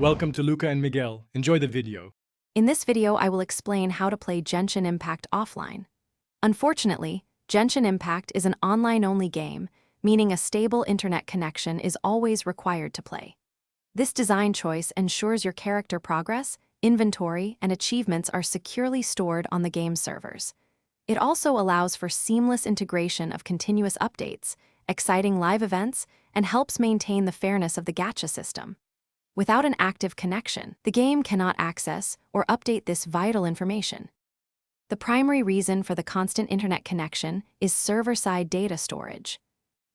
Welcome to Luca and Miguel. Enjoy the video. In this video, I will explain how to play Genshin Impact offline. Unfortunately, Genshin Impact is an online-only game, meaning a stable internet connection is always required to play. This design choice ensures your character progress, inventory, and achievements are securely stored on the game servers. It also allows for seamless integration of continuous updates, exciting live events, and helps maintain the fairness of the gacha system. Without an active connection, the game cannot access or update this vital information. The primary reason for the constant internet connection is server-side data storage.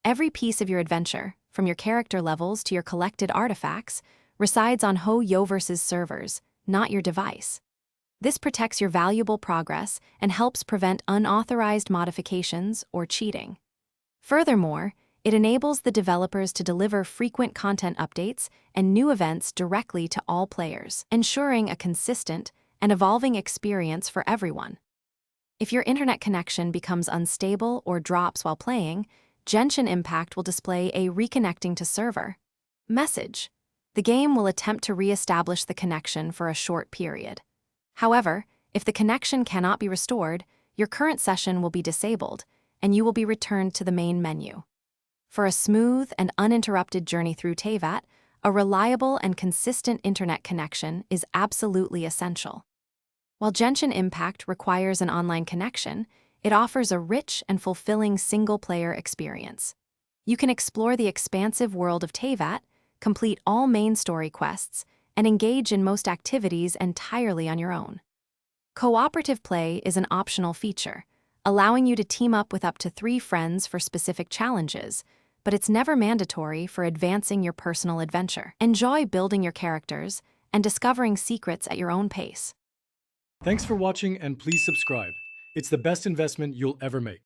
Every piece of your adventure, from your character levels to your collected artifacts, resides on Hoyoverse's servers, not your device. This protects your valuable progress and helps prevent unauthorized modifications or cheating. Furthermore, it enables the developers to deliver frequent content updates and new events directly to all players, ensuring a consistent and evolving experience for everyone. If your internet connection becomes unstable or drops while playing, Genshin Impact will display a reconnecting to server message. The game will attempt to re-establish the connection for a short period. However, if the connection cannot be restored, your current session will be disabled, and you will be returned to the main menu. For a smooth and uninterrupted journey through Teyvat, a reliable and consistent internet connection is absolutely essential. While Genshin Impact requires an online connection, it offers a rich and fulfilling single-player experience. You can explore the expansive world of Teyvat, complete all main story quests, and engage in most activities entirely on your own. Cooperative play is an optional feature, allowing you to team up with up to 3 friends for specific challenges, but it's never mandatory for advancing your personal adventure. Enjoy building your characters and discovering secrets at your own pace. Thanks for watching and please subscribe. It's the best investment you'll ever make.